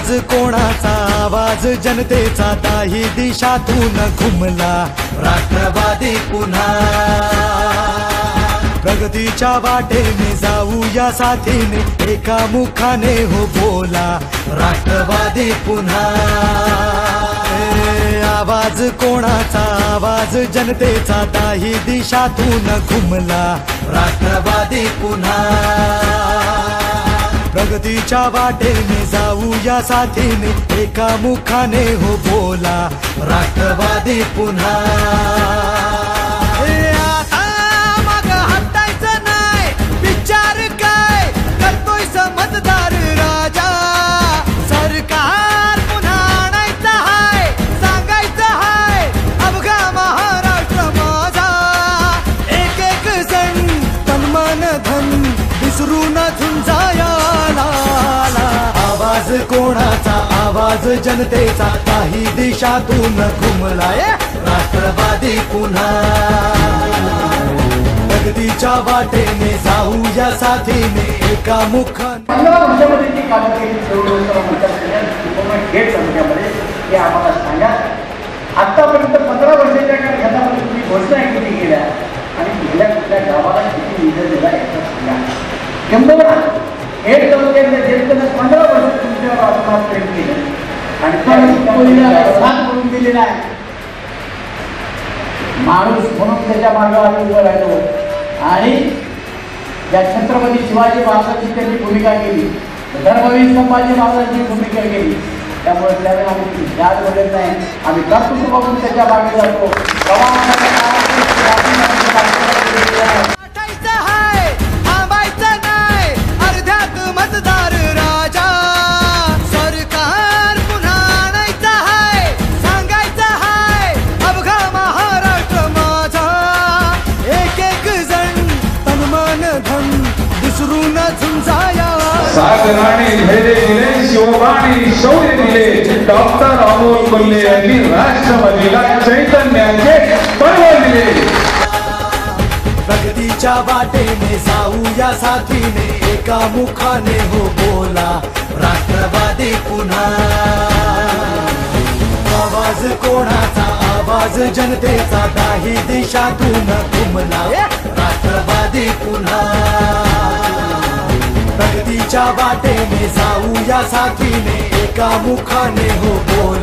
आवाज कोणाचा आवाज जनतेचा दाही दिशातून घुमला राष्ट्रवादी पुन्हा प्रगतीच्या वाटेने जाऊया साथीने एका मुखाने हो बोला राष्ट्रवादी पुन्हा आवाज कोणाचा आवाज जनतेचा दाही दिशातून घुमला राष्ट्रवादी पुन्हा प्रगतीच्या वाटेने जाऊया साथीने एका मुखाने हो बोला राष्ट्रवादी पुन्हा आता मग हटायचं नाही विचार काय करतोय समजदार राजा सरकार पुन्हा आणायचं हाय सांगायचं हाय अवघा महाराष्ट्र माझा एक एक जण तन मन धन विसरून झुंजाया आवाज कोणाचा आवाज जनतेचा काही दिशातून घुमलाय राष्ट्रवादी पुन्हा प्रगतीच्या वाटेने जाऊया साथीने एका मुखाने 15 वर्षामध्ये जी कामं केली आम्हाला सांगा आतापर्यंत 15 वर्षाच्या काळामध्ये तुम्ही घोषणा किती केल्या आणि गेल्या कुठल्या गावाला किती निधी दिला याचा सांगा किंबहुना एक तालुक्यातल्या जनतेनं 15 वर्ष तुमच्यावर आत्महत्या प्रेम केलं आणि साथ करून दिलेला आहे माणूस म्हणून त्याच्या मार्गावर आम्ही उभं राहिलो आणि ज्या छत्रपती शिवाजी महाराजांची त्यांनी भूमिका केली धर्मवीर संभाजी महाराजांची भूमिका केली त्यामुळे त्याला आम्ही याद वगैरे नाही आम्ही कर्तृत्व बघून त्याच्या मागे जातो सागराने धैर्य दिले शिवबाणी शौर्य दिले डॉक्टर अमोल कोल्हे यांनी राष्ट्रवादीला चैतन्याचे पर्व दिले प्रगतीच्या वाटेने जाऊया साथीने एका मुखाने हो बोला राष्ट्रवादी पुन्हा आवाज कोणाचा आवाज जनतेचा दाही दिशातून घुमला राष्ट्रवादी पुन्हा प्रगतीच्या वाटेने जाऊया साथीने एका मुखाने हो बोला